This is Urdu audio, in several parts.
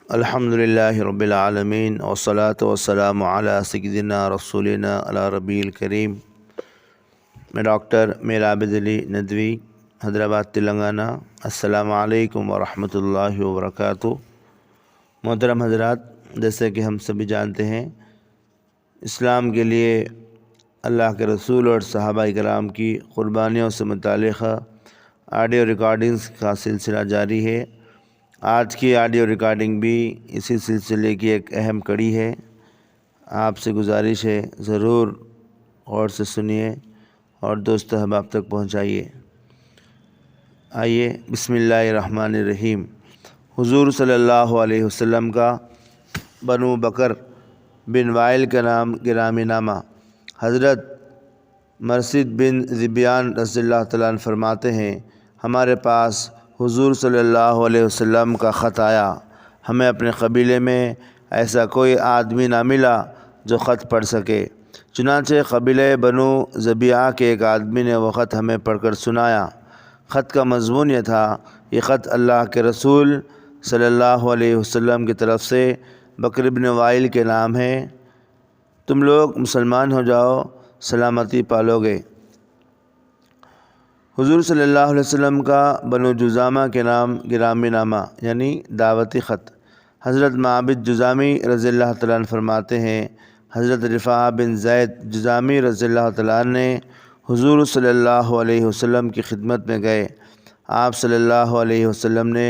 الحمدللہ رب العالمین والصلاة والسلام علی سیدنا رسولنا علی ربی الکریم۔ میں ڈاکٹر میر عابد علی ندوی، حیدرآباد تلنگانہ۔ السلام علیکم ورحمۃ اللہ وبرکاتہ۔ محترم حضرات، جیسے کہ ہم سبھی جانتے ہیں، اسلام کے لیے اللہ کے رسول اور صحابہ کرام کی قربانیوں سے متعلق آڈیو ریکارڈنگز کا سلسلہ جاری ہے۔ آج کی آڈیو ریکارڈنگ بھی اسی سلسلے کی ایک اہم کڑی ہے۔ آپ سے گزارش ہے ضرور غور سے سنیے اور دوست احباب تک پہنچائیے۔ آئیے بسم اللہ الرحمن الرحیم۔ حضور صلی اللہ علیہ وسلم کا بنو بکر بن وائل کا نام گرامی نامہ۔ حضرت مرثد بن ذبیان رضی اللہ تعالیٰ عنہ فرماتے ہیں، ہمارے پاس حضور صلی اللہ علیہ وسلم کا خط آیا۔ ہمیں اپنے قبیلے میں ایسا کوئی آدمی نہ ملا جو خط پڑھ سکے، چنانچہ قبیلہ بنو ذبیعہ کے ایک آدمی نے وہ خط ہمیں پڑھ کر سنایا۔ خط کا مضمون یہ تھا، یہ خط اللہ کے رسول صلی اللہ علیہ وسلم کی طرف سے بکر بن وائل کے نام ہے۔ تم لوگ مسلمان ہو جاؤ، سلامتی پالو گے۔ حضور صلی اللہ علیہ وسلم کا بنو جذامہ کے نام گرامی نامہ یعنی دعوتی خط۔ حضرت معبد جذامی رضی اللہ تعالیٰ عنہ فرماتے ہیں، حضرت رفاعہ بن زید جذامی رضی اللہ تعالیٰ عنہ نے حضور صلی اللہ علیہ وسلم کی خدمت میں گئے۔ آپ صلی اللہ علیہ وسلم نے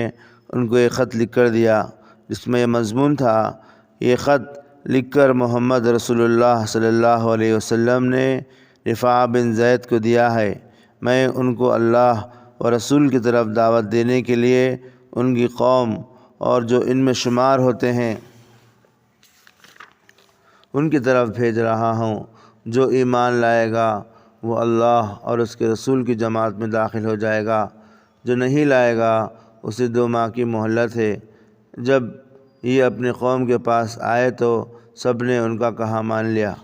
ان کو ایک خط لکھ کر دیا جس میں یہ مضمون تھا، یہ خط لکھ کر محمد رسول اللہ صلی اللہ علیہ وسلم نے رفاعہ بن زید کو دیا ہے۔ میں ان کو اللہ و رسول کی طرف دعوت دینے کے لیے ان کی قوم اور جو ان میں شمار ہوتے ہیں ان کی طرف بھیج رہا ہوں۔ جو ایمان لائے گا وہ اللہ اور اس کے رسول کی جماعت میں داخل ہو جائے گا، جو نہیں لائے گا اسے 2 ماہ کی مہلت ہے۔ جب یہ اپنی قوم کے پاس آئے تو سب نے ان کا کہا مان لیا۔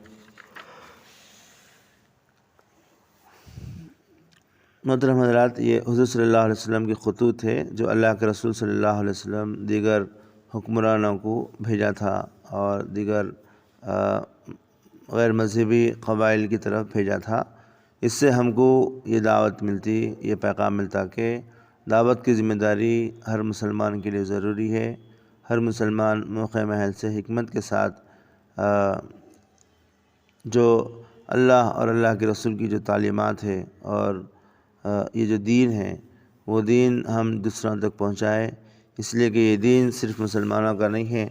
محترم حضرات، یہ حضور صلی اللہ علیہ وسلم کی خطوط ہے جو اللہ کے رسول صلی اللہ علیہ وسلم دیگر حکمرانوں کو بھیجا تھا اور دیگر غیر مذہبی قبائل کی طرف بھیجا تھا۔ اس سے ہم کو یہ دعوت ملتی، یہ پیغام ملتا کہ دعوت کی ذمہ داری ہر مسلمان کے لیے ضروری ہے۔ ہر مسلمان موقع محل سے حکمت کے ساتھ جو اللہ اور اللہ کے رسول کی جو تعلیمات ہے اور یہ جو دین ہے وہ دین ہم دوسروں تک پہنچائے، اس لیے کہ یہ دین صرف مسلمانوں کا نہیں ہے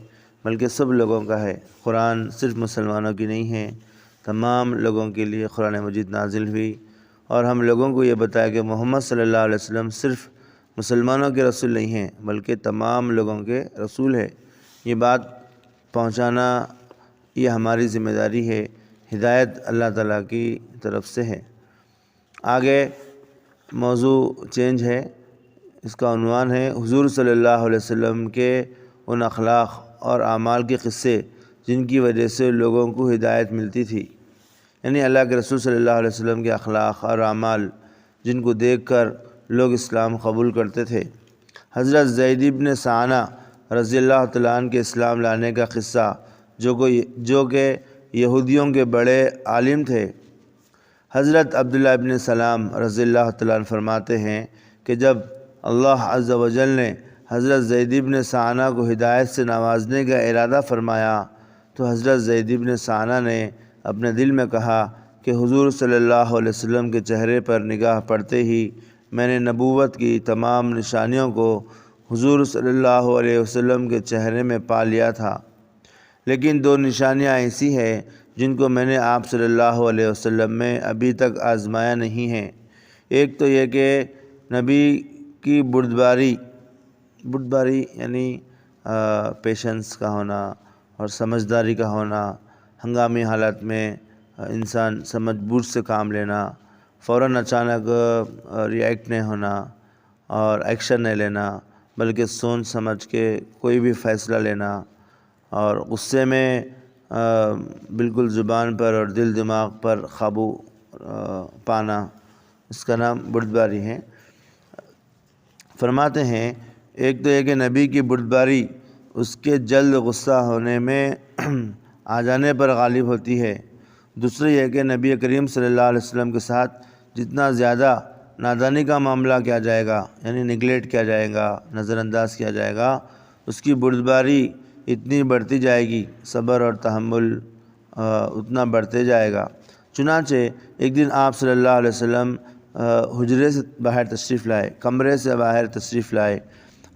بلکہ سب لوگوں کا ہے۔ قرآن صرف مسلمانوں کی نہیں ہے، تمام لوگوں کے لیے قرآن مجید نازل ہوئی اور ہم لوگوں کو یہ بتایا کہ محمد صلی اللہ علیہ وسلم صرف مسلمانوں کے رسول نہیں ہیں بلکہ تمام لوگوں کے رسول ہے۔ یہ بات پہنچانا یہ ہماری ذمہ داری ہے، ہدایت اللہ تعالیٰ کی طرف سے ہے۔ آگے موضوع چینج ہے، اس کا عنوان ہے حضور صلی اللہ علیہ وسلم کے ان اخلاق اور اعمال کے قصے جن کی وجہ سے لوگوں کو ہدایت ملتی تھی، یعنی اللہ کے رسول صلی اللہ علیہ وسلم کے اخلاق اور اعمال جن کو دیکھ کر لوگ اسلام قبول کرتے تھے۔ حضرت زید بن ثانہ رضی اللہ تعالیٰ عنہ کے اسلام لانے کا قصہ جو کہ یہودیوں کے بڑے عالم تھے۔ حضرت عبداللہ ابن سلام رضی اللہ تعالیٰ عنہ فرماتے ہیں کہ جب اللہ عز و جل نے حضرت زید بن ثانہ کو ہدایت سے نوازنے کا ارادہ فرمایا تو حضرت زید بن ثانہ نے اپنے دل میں کہا کہ حضور صلی اللہ علیہ وسلم کے چہرے پر نگاہ پڑتے ہی میں نے نبوت کی تمام نشانیوں کو حضور صلی اللہ علیہ وسلم کے چہرے میں پا لیا تھا، لیکن 2 نشانیاں ایسی ہیں جن کو میں نے آپ صلی اللہ علیہ وسلم میں ابھی تک آزمایا نہیں ہیں۔ ایک تو یہ کہ نبی کی بردباری یعنی پیشنس کا ہونا اور سمجھداری کا ہونا، ہنگامی حالت میں انسان سمجھ بوجھ سے کام لینا، فوراً اچانک ریئیکٹ نہیں ہونا اور ایکشن نہیں لینا بلکہ سوچ سمجھ کے کوئی بھی فیصلہ لینا اور غصے میں بالکل زبان پر اور دل دماغ پر قابو پانا، اس کا نام بردباری ہے۔ فرماتے ہیں ایک تو یہ کہ نبی کی بردباری اس کے جلد غصہ ہونے میں آ جانے پر غالب ہوتی ہے۔ دوسری یہ کہ نبی کریم صلی اللہ علیہ وسلم کے ساتھ جتنا زیادہ نادانی کا معاملہ کیا جائے گا، یعنی نگلیکٹ کیا جائے گا، نظر انداز کیا جائے گا، اس کی بردباری اتنی بڑھتی جائے گی، صبر اور تحمل اتنا بڑھتے جائے گا۔ چنانچہ ایک دن آپ صلی اللہ علیہ وسلم حجرے سے باہر تشریف لائے، کمرے سے باہر تشریف لائے۔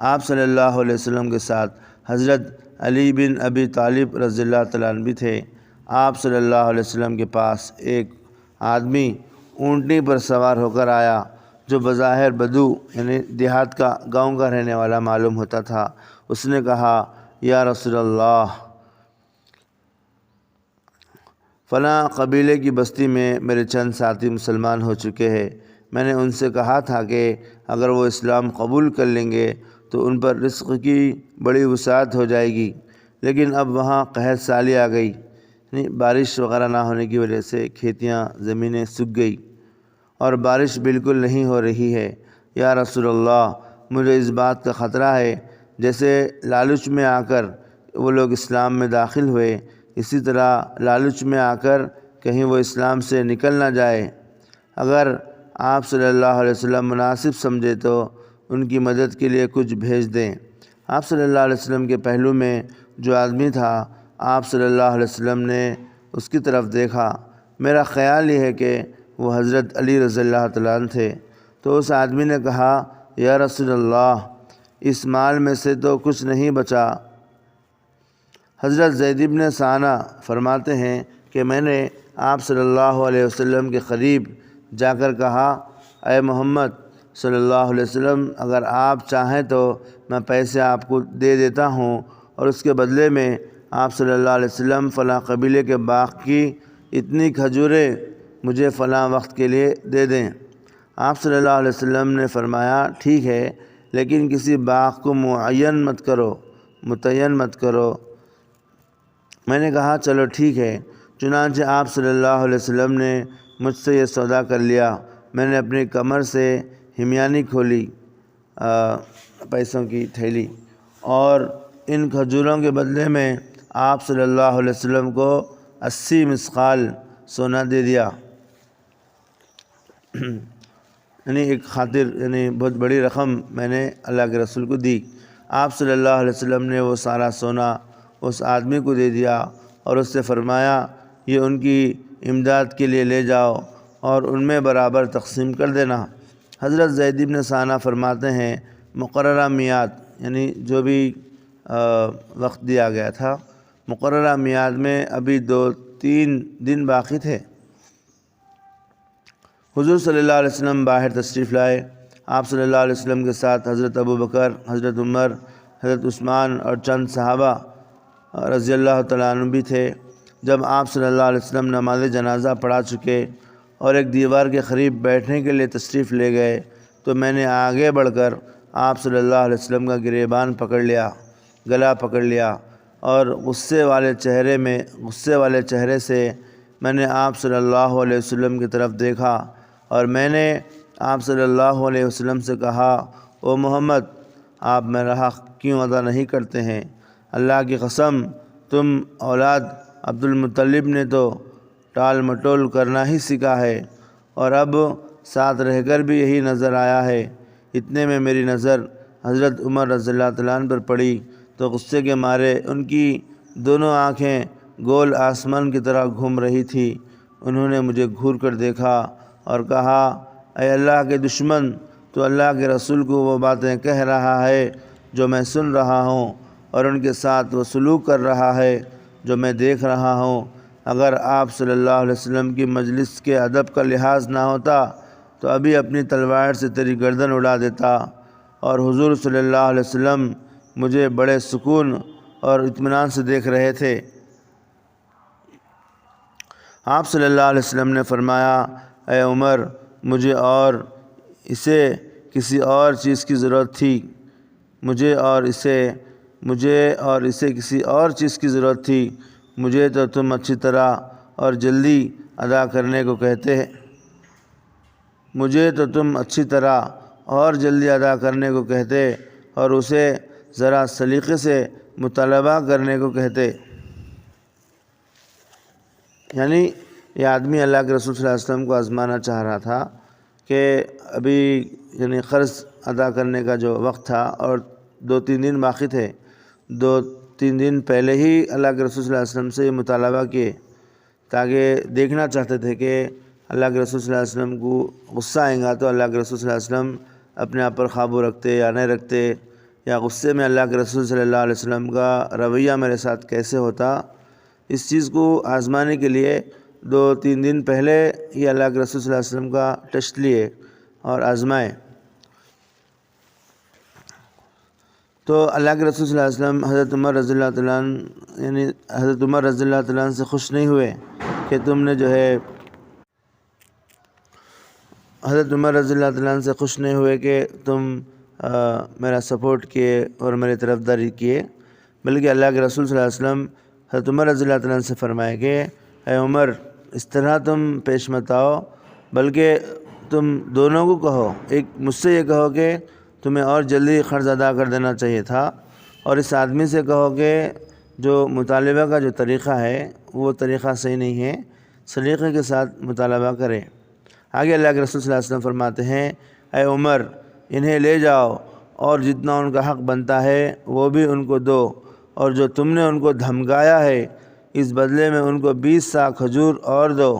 آپ صلی اللہ علیہ وسلم کے ساتھ حضرت علی بن ابی طالب رضی اللہ تعالیٰ عنہ بھی تھے۔ آپ صلی اللہ علیہ وسلم کے پاس ایک آدمی اونٹنی پر سوار ہو کر آیا، جو بظاہر بدو یعنی دیہات کا، گاؤں کا رہنے والا معلوم ہوتا تھا۔ اس نے کہا، یا رسول اللہ، فلاں قبیلے کی بستی میں میرے چند ساتھی مسلمان ہو چکے ہیں۔ میں نے ان سے کہا تھا کہ اگر وہ اسلام قبول کر لیں گے تو ان پر رزق کی بڑی وسعت ہو جائے گی، لیکن اب وہاں قحط سالی آ گئی، یعنی بارش وغیرہ نہ ہونے کی وجہ سے کھیتیاں، زمینیں سوکھ گئی اور بارش بالکل نہیں ہو رہی ہے۔ یا رسول اللہ، مجھے اس بات کا خطرہ ہے جیسے لالچ میں آ کر وہ لوگ اسلام میں داخل ہوئے، اسی طرح لالچ میں آ کر کہیں وہ اسلام سے نکل نہ جائے۔ اگر آپ صلی اللہ علیہ وسلم مناسب سمجھے تو ان کی مدد کے لیے کچھ بھیج دیں۔ آپ صلی اللہ علیہ وسلم کے پہلو میں جو آدمی تھا، آپ صلی اللہ علیہ وسلم نے اس کی طرف دیکھا۔ میرا خیال یہ ہے کہ وہ حضرت علی رضی اللہ تعالیٰ عنہ تھے۔ تو اس آدمی نے کہا، یا رسول اللہ، اس مال میں سے تو کچھ نہیں بچا۔ حضرت زید بن ثانہ فرماتے ہیں کہ میں نے آپ صلی اللہ علیہ وسلم کے قریب جا کر کہا، اے محمد صلی اللہ علیہ وسلم، اگر آپ چاہیں تو میں پیسے آپ کو دے دیتا ہوں، اور اس کے بدلے میں آپ صلی اللہ علیہ وسلم فلاں قبیلے کے باغ کی اتنی کھجوریں مجھے فلاں وقت کے لیے دے دیں۔ آپ صلی اللہ علیہ وسلم نے فرمایا، ٹھیک ہے، لیکن کسی باغ کو متعین مت کرو۔ میں نے کہا، چلو ٹھیک ہے۔ چنانچہ آپ صلی اللہ علیہ وسلم نے مجھ سے یہ سودا کر لیا۔ میں نے اپنی کمر سے ہمیانی کھولی، پیسوں کی تھیلی، اور ان کھجوروں کے بدلے میں آپ صلی اللہ علیہ وسلم کو 80 مثقال سونا دے دیا، یعنی ایک خاطر، یعنی بہت بڑی رقم میں نے اللہ کے رسول کو دی۔ آپ صلی اللہ علیہ وسلم نے وہ سارا سونا اس آدمی کو دے دیا اور اس سے فرمایا، یہ ان کی امداد کے لیے لے جاؤ اور ان میں برابر تقسیم کر دینا۔ حضرت زید بن ثانہ فرماتے ہیں، مقررہ میعاد، یعنی جو بھی وقت دیا گیا تھا، مقررہ میعاد میں ابھی 2-3 دن باقی تھے۔ حضور صلی اللہ علیہ وسلم باہر تشریف لائے۔ آپ صلی اللہ علیہ وسلم کے ساتھ حضرت ابوبکر، حضرت عمر، حضرت عثمان اور چند صحابہ رضی اللہ تعالیٰ عنہ بھی تھے۔ جب آپ صلی اللہ علیہ وسلم نماز جنازہ پڑھا چکے اور ایک دیوار کے قریب بیٹھنے کے لیے تشریف لے گئے تو میں نے آگے بڑھ کر آپ صلی اللہ علیہ وسلم کا گریبان پکڑ لیا، گلا پکڑ لیا، اور غصے والے چہرے سے میں نے آپ صلی اللہ علیہ وسلم کی طرف دیکھا اور میں نے آپ صلی اللہ علیہ وسلم سے کہا، او محمد، آپ میرا حق کیوں ادا نہیں کرتے ہیں؟ اللہ کی قسم، تم اولاد عبد المطلب نے تو ٹال مٹول کرنا ہی سیکھا ہے، اور اب ساتھ رہ کر بھی یہی نظر آیا ہے۔ اتنے میں میری نظر حضرت عمر رضی اللہ تعالیٰ عنہ پر پڑی تو غصے کے مارے ان کی دونوں آنکھیں گول آسمان کی طرح گھوم رہی تھی۔ انہوں نے مجھے گھور کر دیکھا اور کہا، اے اللہ کے دشمن، تو اللہ کے رسول کو وہ باتیں کہہ رہا ہے جو میں سن رہا ہوں، اور ان کے ساتھ وہ سلوک کر رہا ہے جو میں دیکھ رہا ہوں۔ اگر آپ صلی اللہ علیہ وسلم کی مجلس کے ادب کا لحاظ نہ ہوتا تو ابھی اپنی تلوار سے تیری گردن اڑا دیتا۔ اور حضور صلی اللہ علیہ وسلم مجھے بڑے سکون اور اطمینان سے دیکھ رہے تھے۔ آپ صلی اللہ علیہ وسلم نے فرمایا، اے عمر، مجھے اور اسے کسی اور چیز کی ضرورت تھی، مجھے اور اسے کسی اور چیز کی ضرورت تھی، مجھے تو تم اچھی طرح اور جلدی ادا کرنے کو کہتے اور اسے ذرا سلیقے سے مطالبہ کرنے کو کہتے۔ یعنی یہ آدمی اللہ کے رسول صلی اللہ علیہ وسلم کو آزمانا چاہ رہا تھا کہ ابھی یعنی قرض ادا کرنے کا جو وقت تھا اور 2-3 دن باقی تھے، 2-3 دن پہلے ہی اللہ کے رسول صلی اللہ علیہ وسلم سے یہ مطالبہ کیے تاکہ دیکھنا چاہتے تھے کہ اللہ کے رسول صلی اللہ علیہ وسلم کو غصہ آئے گا تو اللہ کے رسول صلی اللہ علیہ وسلم اپنے آپ پر قابو رکھتے یا نہیں رکھتے، یا غصے میں اللہ کے رسول صلی اللہ علیہ وسلم کا رویہ میرے ساتھ کیسے ہوتا۔ اس چیز کو آزمانے کے لیے 2-3 دن پہلے ہی اللہ کے رسول صلی اللہ علیہ وسلم کا ٹیسٹ لیے اور آزمائے۔ تو اللہ کے رسول صلی اللہ علیہ وسلم حضرت عمر رضی اللہ تعالیٰ عنہ یعنی حضرت عمر رضی اللہ تعالیٰ عنہ سے خوش نہیں ہوئے کہ تم نے جو ہے حضرت عمر رضی اللہ تعالیٰ عنہ سے خوش نہیں ہوئے کہ تم میرا سپورٹ کیے اور میری طرفداری کیے، بلکہ اللہ کے رسول صلی اللہ علیہ وسلم حضرت عمر رضی اللہ تعالیٰ عنہ سے فرمائے کہ اے عمر، اس طرح تم پیش مت آؤ، بلکہ تم دونوں کو کہو، ایک مجھ سے یہ کہو کہ تمہیں اور جلدی قرض ادا کر دینا چاہیے تھا، اور اس آدمی سے کہو کہ جو مطالبہ کا جو طریقہ ہے وہ طریقہ صحیح نہیں ہے، سلیقے کے ساتھ مطالبہ کرے۔ آگے اللہ کے رسول صلی اللہ علیہ وسلم فرماتے ہیں اے عمر، انہیں لے جاؤ اور جتنا ان کا حق بنتا ہے وہ بھی ان کو دو، اور جو تم نے ان کو دھمکایا ہے اس بدلے میں ان کو 20 سا کھجور اور دو۔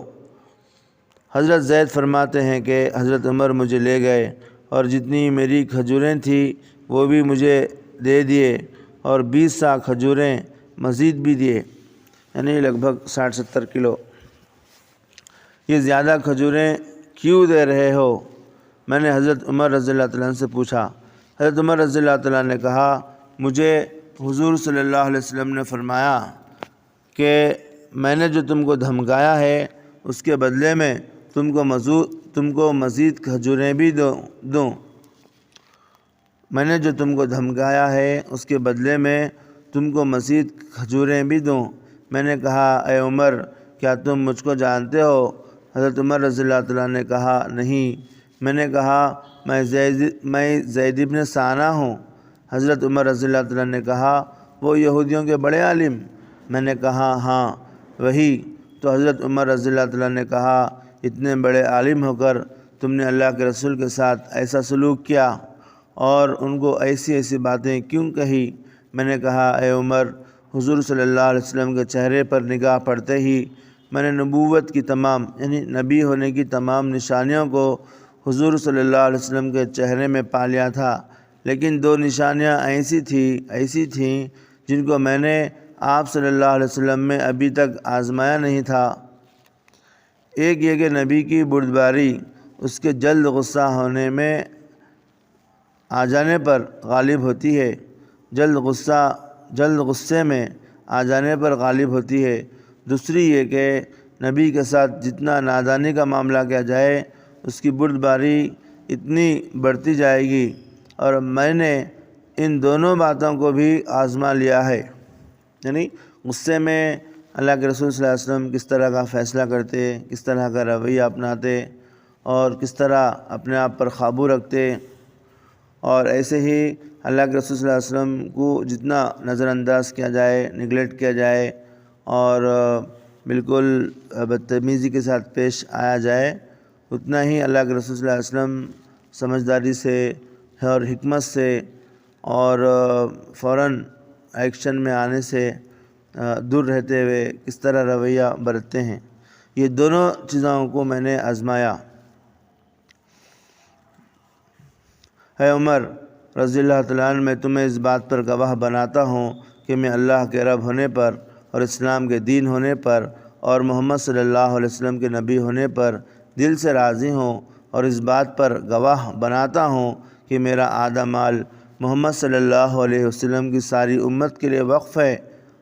حضرت زید فرماتے ہیں کہ حضرت عمر مجھے لے گئے اور جتنی میری کھجوریں تھیں وہ بھی مجھے دے دیے اور 20 سا کھجوریں مزید بھی دیے، یعنی لگ بھگ 60-70 کلو۔ یہ زیادہ کھجوریں کیوں دے رہے ہو؟ میں نے حضرت عمر رضی اللہ تعالیٰ عنہ سے پوچھا۔ حضرت عمر رضی اللہ تعالیٰ عنہ نے کہا مجھے حضور صلی اللہ علیہ وسلم نے فرمایا کہ میں نے جو تم کو دھمکایا ہے اس کے بدلے میں تم کو مزید کھجوریں بھی دوں۔ میں نے جو تم کو دھمکایا ہے اس کے بدلے میں تم کو مزید کھجوریں بھی دوں۔ میں نے کہا اے عمر، کیا تم مجھ کو جانتے ہو؟ حضرت عمر رضی اللہ تعالیٰ نے کہا نہیں۔ میں نے کہا میں زید بن ثانہ ہوں۔ حضرت عمر رضی اللہ تعالیٰ نے کہا وہ یہودیوں کے بڑے عالم؟ میں نے کہا ہاں وہی۔ تو حضرت عمر رضی اللہ تعالیٰ نے کہا اتنے بڑے عالم ہو کر تم نے اللہ کے رسول کے ساتھ ایسا سلوک کیا اور ان کو ایسی ایسی باتیں کیوں کہی؟ میں نے کہا اے عمر، حضور صلی اللہ علیہ وسلم کے چہرے پر نگاہ پڑتے ہی میں نے نبوت کی تمام یعنی نبی ہونے کی تمام نشانیوں کو حضور صلی اللہ علیہ وسلم کے چہرے میں پا لیا تھا، لیکن 2 نشانیاں ایسی تھیں جن کو میں نے آپ صلی اللہ علیہ وسلم میں ابھی تک آزمایا نہیں تھا۔ ایک یہ کہ نبی کی بردباری اس کے جلد غصہ ہونے میں آ جانے پر غالب ہوتی ہے، جلد غصے میں آ جانے پر غالب ہوتی ہے۔ دوسری یہ کہ نبی کے ساتھ جتنا نادانی کا معاملہ کیا جائے اس کی بردباری اتنی بڑھتی جائے گی، اور میں نے ان دونوں باتوں کو بھی آزما لیا ہے۔ یعنی غصے میں اللہ کے رسول صلی اللہ علیہ وسلم کس طرح کا فیصلہ کرتے، کس طرح کا رویہ اپناتے اور کس طرح اپنے آپ پر قابو رکھتے، اور ایسے ہی اللہ کے رسول صلی اللہ علیہ وسلم کو جتنا نظر انداز کیا جائے، نگلیکٹ کیا جائے اور بالکل بدتمیزی کے ساتھ پیش آیا جائے، اتنا ہی اللہ کے رسول صلی اللہ علیہ وسلم سمجھداری سے اور حکمت سے اور فوراً ایکشن میں آنے سے دور رہتے ہوئے کس طرح رویہ برتتے ہیں، یہ دونوں چیزوں کو میں نے آزمایا۔ اے عمر رضی اللہ تعالیٰ عنہ، میں تمہیں اس بات پر گواہ بناتا ہوں کہ میں اللہ کے رب ہونے پر اور اسلام کے دین ہونے پر اور محمد صلی اللہ علیہ وسلم کے نبی ہونے پر دل سے راضی ہوں، اور اس بات پر گواہ بناتا ہوں کہ میرا آدھا مال محمد صلی اللہ علیہ وسلم کی ساری امت کے لیے وقف ہے،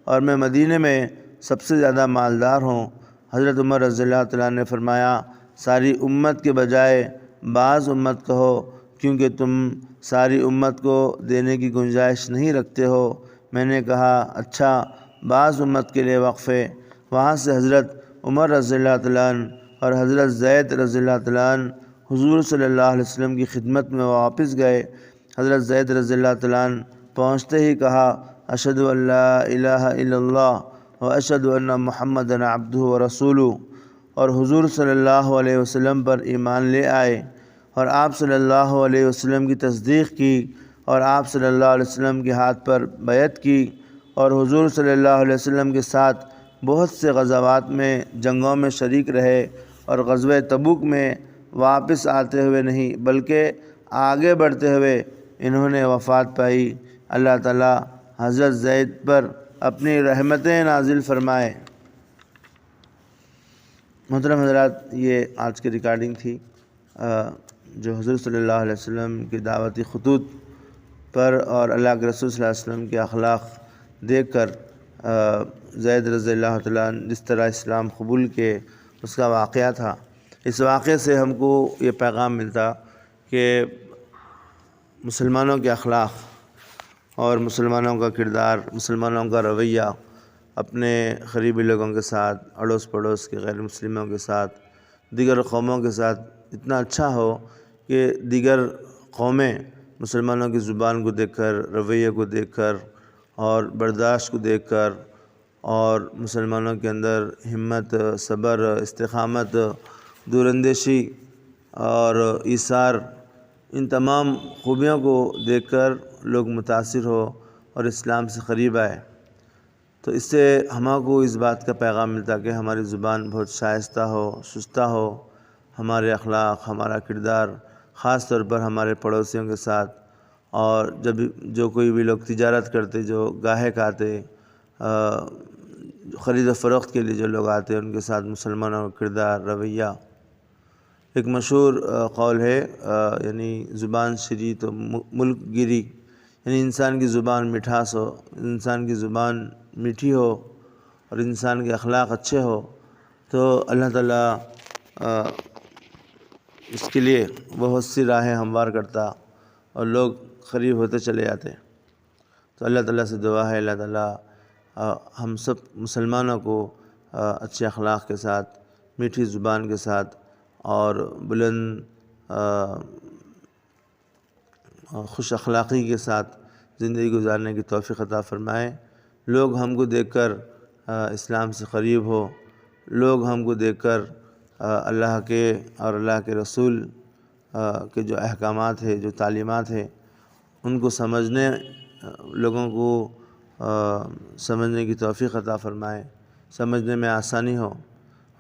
اور میں مدینے میں سب سے زیادہ مالدار ہوں۔ حضرت عمر رضی اللہ تعالیٰ نے فرمایا ساری امت کے بجائے بعض امت کہو، کیونکہ تم ساری امت کو دینے کی گنجائش نہیں رکھتے ہو۔ میں نے کہا اچھا، بعض امت کے لیے وقف ہے۔ وہاں سے حضرت عمر رضی اللہ تعالیٰ عنہ اور حضرت زید رضی اللہ تعالیٰ عنہ حضور صلی اللہ علیہ وسلم کی خدمت میں واپس گئے۔ حضرت زید رضی اللہ تعالیٰ عنہ پہنچتے ہی کہا اشہد ان لا الہ الا اللہ و اشہد ان محمدًا عبدہ و رسولہ، اور حضور صلی اللہ علیہ وسلم پر ایمان لے آئے اور آپ صلی اللہ علیہ وسلم کی تصدیق کی اور آپ صلی اللہ علیہ وسلم کے ہاتھ پر بیعت کی اور حضور صلی اللہ علیہ وسلم کے ساتھ بہت سے غزوات میں جنگوں میں شریک رہے اور غزوہ تبوک میں واپس آتے ہوئے نہیں بلکہ آگے بڑھتے ہوئے انہوں نے وفات پائی۔ اللہ تعالیٰ حضرت زید پر اپنی رحمتیں نازل فرمائے۔ محترم حضرات، یہ آج کی ریکارڈنگ تھی جو حضور صلی اللہ علیہ وسلم کی دعوتی خطوط پر اور اللہ کے رسول صلی اللہ علیہ وسلم کے اخلاق دیکھ کر زید رضی اللہ تعالیٰ عنہ جس طرح اسلام قبول کے اس کا واقعہ تھا۔ اس واقعے سے ہم کو یہ پیغام ملتا کہ مسلمانوں کے اخلاق اور مسلمانوں کا کردار، مسلمانوں کا رویہ اپنے قریبی لوگوں کے ساتھ، اڑوس پڑوس کے غیر مسلموں کے ساتھ، دیگر قوموں کے ساتھ اتنا اچھا ہو کہ دیگر قومیں مسلمانوں کی زبان کو دیکھ کر، رویے کو دیکھ کر اور برداشت کو دیکھ کر اور مسلمانوں کے اندر ہمت، صبر، استقامت، دوراندیشی اور ایثار، ان تمام خوبیوں کو دیکھ کر لوگ متاثر ہو اور اسلام سے قریب آئے۔ تو اس سے ہمارے کو اس بات کا پیغام ملتا کہ ہماری زبان بہت شائستہ ہو، شستہ ہو، ہمارے اخلاق، ہمارا کردار، خاص طور پر ہمارے پڑوسیوں کے ساتھ، اور جب جو کوئی بھی لوگ تجارت کرتے، جو گاہک آتے، خرید و فروخت کے لیے جو لوگ آتے، ان کے ساتھ مسلمانوں کا کردار، رویہ۔ ایک مشہور قول ہے یعنی زبان شری تو ملک گیری، یعنی انسان کی زبان مٹھاس ہو، انسان کی زبان میٹھی ہو اور انسان کے اخلاق اچھے ہو تو اللہ تعالیٰ اس کے لیے بہت سی راہیں ہموار کرتا اور لوگ قریب ہوتے چلے جاتے۔ تو اللہ تعالیٰ سے دعا ہے اللہ تعالیٰ ہم سب مسلمانوں کو اچھے اخلاق کے ساتھ، میٹھی زبان کے ساتھ اور بلند خوش اخلاقی کے ساتھ زندگی گزارنے کی توفیق عطا فرمائے۔ لوگ ہم کو دیکھ کر اسلام سے قریب ہو، لوگ ہم کو دیکھ کر اللہ کے اور اللہ کے رسول کے جو احکامات ہیں، جو تعلیمات ہیں، ان کو سمجھنے، لوگوں کو سمجھنے کی توفیق عطا فرمائے، سمجھنے میں آسانی ہو۔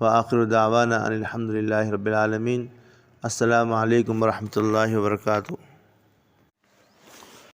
وآخر دعوانا ان الحمد للہ رب العالمین۔ السلام علیکم ورحمۃ اللہ وبرکاتہ۔